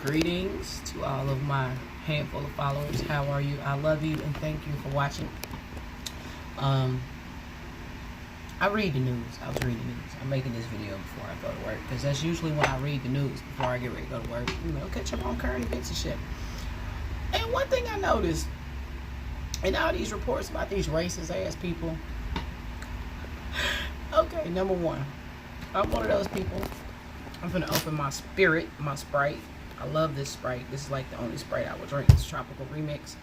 Greetings to all of my handful of followers. How are you? I love you and thank you for watching. I read the news. I was reading the news. I'm making this video before I go to work because that's usually when I read the news before I get ready to go to work. You know, catch up on current events and shit. And one thing I noticed in all these reports about these racist ass people. Okay, number one, I'm one of those people. I'm gonna open my Sprite. I love this Sprite. This is like the only Sprite I would drink. It's tropical remix.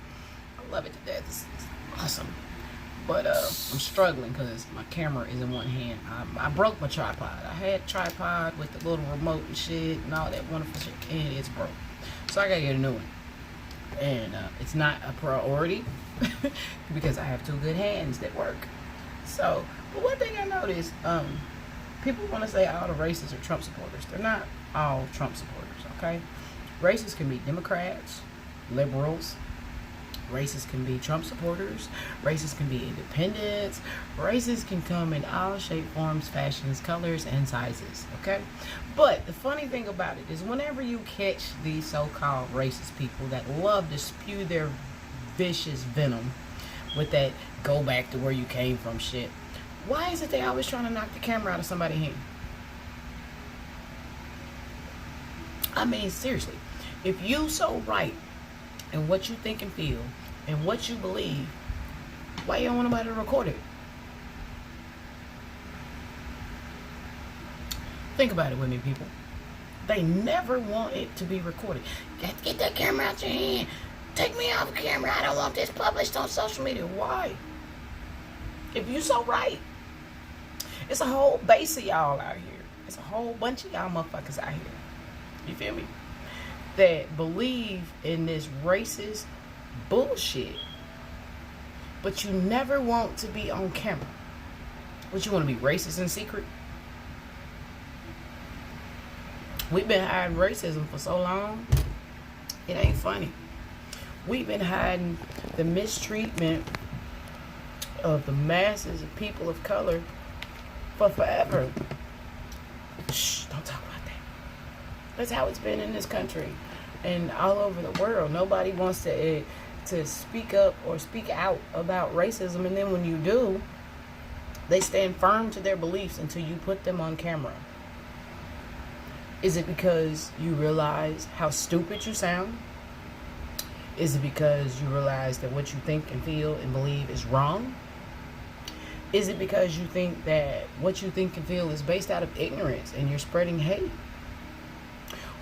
I love it to death. It's awesome. But I'm struggling because my camera is in one hand. I broke my tripod. I had a tripod with the little remote and shit and all that wonderful shit, and it's broke. So I gotta get a new one. And it's not a priority because I have two good hands that work. So, but one thing I noticed, people want to say all the racists are Trump supporters. They're not all Trump supporters, okay? Racists can be Democrats, liberals. Racists can be Trump supporters. Racists can be independents. Racists can come in all shapes, forms, fashions, colors, and sizes, okay? But the funny thing about it is whenever you catch these so-called racist people that love to spew their vicious venom with that go back to where you came from shit, why is it they always trying to knock the camera out of somebody's hand? I mean, seriously, if you so right in what you think and feel and what you believe, why you don't want nobody to record it? Think about it with me, people. They never want it to be recorded. Get that camera out your hand. Take me off camera. I don't want this published on social media. Why? If you so right. It's a whole base of y'all out here. It's a whole bunch of y'all motherfuckers out here. You feel me? That believe in this racist bullshit. But you never want to be on camera. But you want to be racist in secret? We've been hiding racism for so long. It ain't funny. We've been hiding the mistreatment of the masses of people of color for forever. Shh, don't talk about that. That's how it's been in this country and all over the world. Nobody wants to speak up or speak out about racism, and then when you do, they stand firm to their beliefs until you put them on camera. Is it because you realize how stupid you sound? Is it because you realize that what you think and feel and believe is wrong? Is it because you think that what you think and feel is based out of ignorance and you're spreading hate?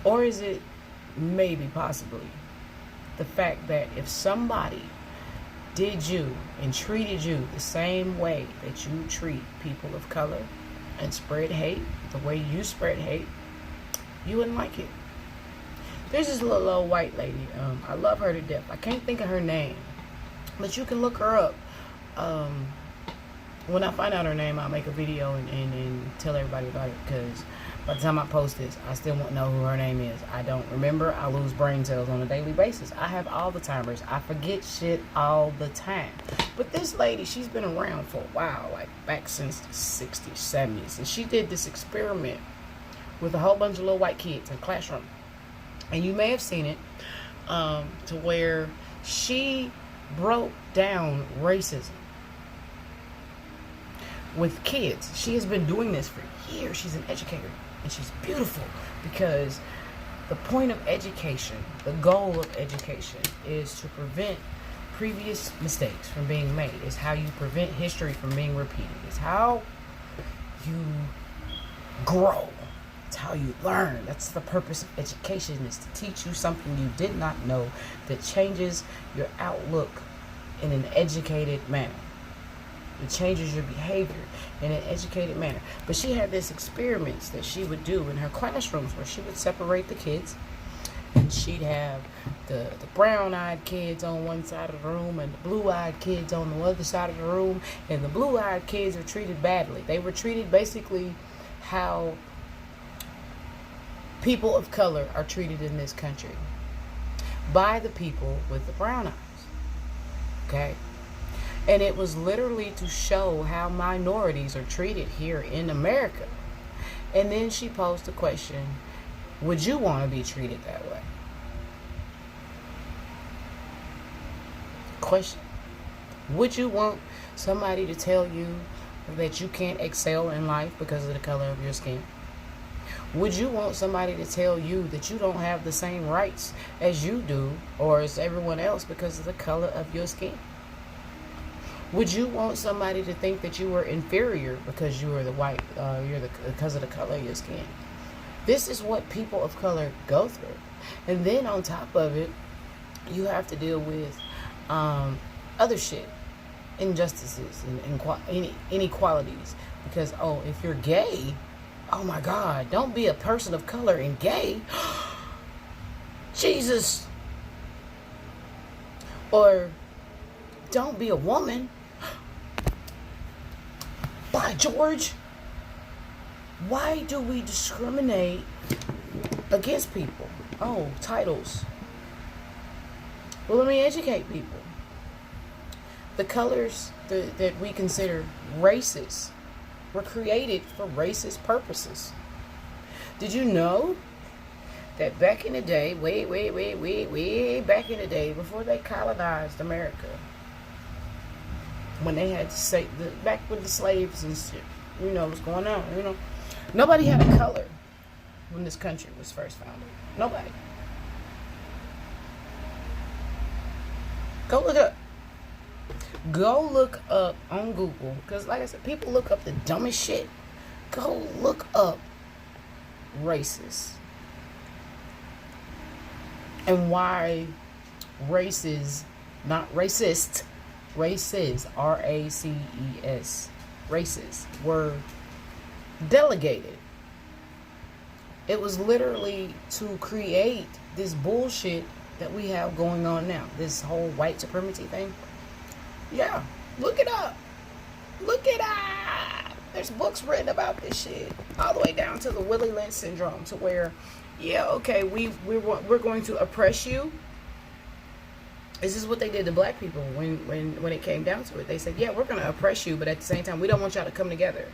Or is it maybe possibly the fact that if somebody did you and treated you the same way that you treat people of color and spread hate, the way you spread hate, you wouldn't like it? There's this little old white lady. I love her to death. I can't think of her name, but you can look her up. When I find out her name, I'll make a video and tell everybody about it, because by the time I post this, I still won't know who her name is. I don't remember. I lose brain cells on a daily basis. I have Alzheimer's. I forget shit all the time. But this lady, she's been around for a while, like back since the 60s, 70s. And she did this experiment with a whole bunch of little white kids in a classroom. And you may have seen it, to where she broke down racism with kids. She has been doing this for years. She's an educator, and she's beautiful, because the point of education, the goal of education, is to prevent previous mistakes from being made. It's how you prevent history from being repeated. It's how you grow. It's how you learn. That's the purpose of education, is to teach you something you did not know that changes your outlook in an educated manner. It changes your behavior in an educated manner. But she had these experiments that she would do in her classrooms where she would separate the kids, and she'd have the brown-eyed kids on one side of the room and the blue-eyed kids on the other side of the room. And the blue-eyed kids were treated badly. They were treated basically how people of color are treated in this country, by the people with the brown eyes. Okay? And it was literally to show how minorities are treated here in America. And then she posed the question, would you want to be treated that way? Question. Would you want somebody to tell you that you can't excel in life because of the color of your skin? Would you want somebody to tell you that you don't have the same rights as you do or as everyone else because of the color of your skin? Would you want somebody to think that you were inferior because you were the white, because of the color of your skin? This is what people of color go through. And then on top of it, you have to deal with other shit, injustices and inequalities. Because, oh, if you're gay, oh my God, don't be a person of color and gay. Jesus. Or don't be a woman. By George. Why do we discriminate against people? Oh, titles. Well, let me educate people. The colors that we consider racist were created for racist purposes. Did you know that back in the day, way back in the day, before they colonized America, when they had to say, back with the slaves and shit, you know what's going on, you know, nobody had a color when this country was first founded. Nobody. Go look it up. Go look up on Google, because like I said, people look up the dumbest shit. Go look up racist and why races, not racist, races, R-A-C-E-S, races were delegated. It was literally to create this bullshit that we have going on now, this whole white supremacy thing. Yeah, look it up. Look it up. There's books written about this shit, all the way down to the Willie Lynch syndrome, to where, yeah, okay, we're going to oppress you. This is what they did to black people when it came down to it. They said, yeah, we're going to oppress you, but at the same time, we don't want y'all to come together.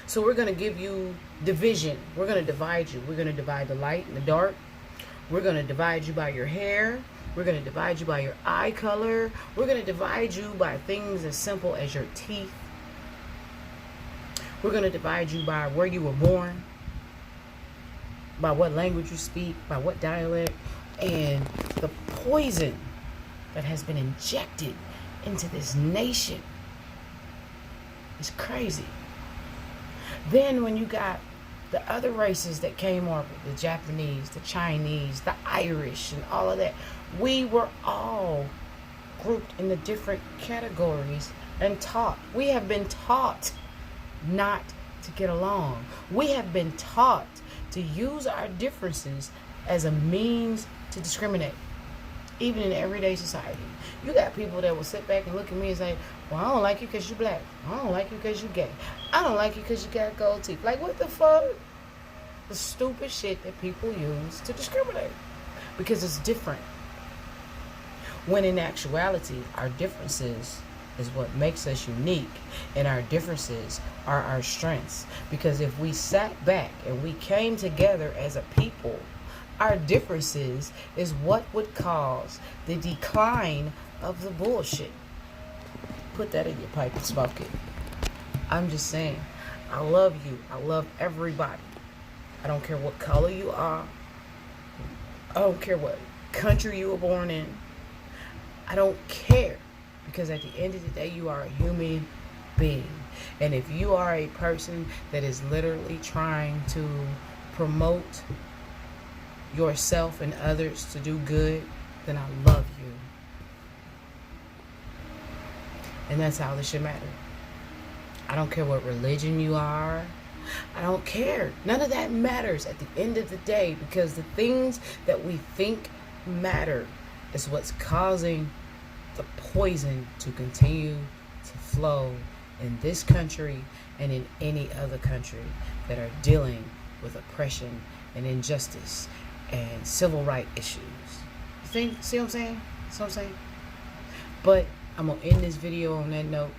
So we're going to give you division. We're going to divide you. We're going to divide the light and the dark. We're going to divide you by your hair. We're going to divide you by your eye color. We're going to divide you by things as simple as your teeth. We're going to divide you by where you were born, by what language you speak, by what dialect, and the poison that has been injected into this nation is crazy. Then when you got the other races that came over, the Japanese, the Chinese, the Irish, and all of that, we were all grouped in the different categories and taught. We have been taught not to get along. We have been taught to use our differences as a means to discriminate, even in everyday society. You got people that will sit back and look at me and say, well, I don't like you because you're black. I don't like you because you're gay. I don't like you because you got gold teeth. Like, what the fuck? The stupid shit that people use to discriminate because it's different. When in actuality, our differences is what makes us unique, and our differences are our strengths. Because if we sat back and we came together as a people, our differences is what would cause the decline of the bullshit. Put that in your pipe and smoke it. I'm just saying, I love you. I love everybody. I don't care what color you are. I don't care what country you were born in. I don't care. Because at the end of the day, you are a human being. And if you are a person that is literally trying to promote yourself and others to do good, then I love you. And that's how this should matter. I don't care what religion you are. I don't care. None of that matters at the end of the day, because the things that we think matter is what's causing the poison to continue to flow in this country and in any other country that are dealing with oppression and injustice and civil rights issues. See what I'm saying? See what I'm saying? But I'm going to end this video on that note.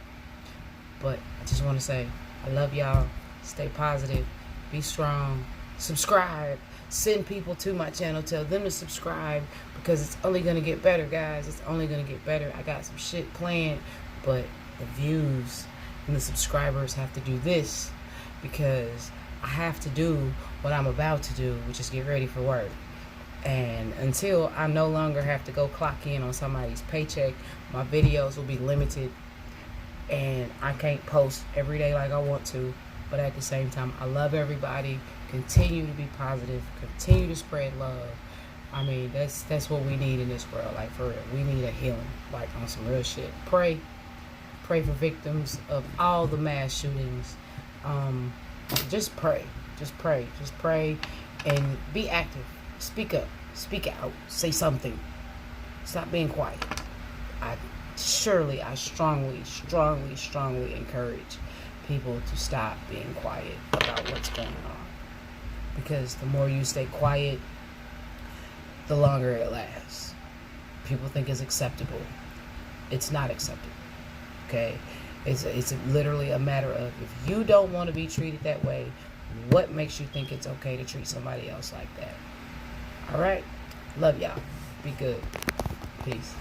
But I just want to say, I love y'all. Stay positive. Be strong. Subscribe Send people to my channel. Tell them to subscribe, because it's only going to get better, guys. It's only going to get better. I got some shit planned, but the views and the subscribers have to do this, because I have to do what I'm about to do, which is get ready for work. And until I no longer have to go clock in on somebody's paycheck, my videos will be limited, and I can't post every day like I want to. But at the same time, I love everybody. Continue to be positive. Continue to spread love. I mean, that's what we need in this world. Like, for real, we need a healing, like on some real shit. Pray for victims of all the mass shootings. Just pray, and be active. Speak up, speak out, say something. Stop being quiet. I strongly encourage people to stop being quiet about what's going on, because the more you stay quiet, the longer it lasts. People think it's acceptable. It's not acceptable. Okay, it's literally a matter of, if you don't want to be treated that way, what makes you think it's okay to treat somebody else like that? All right, love y'all. Be good. Peace.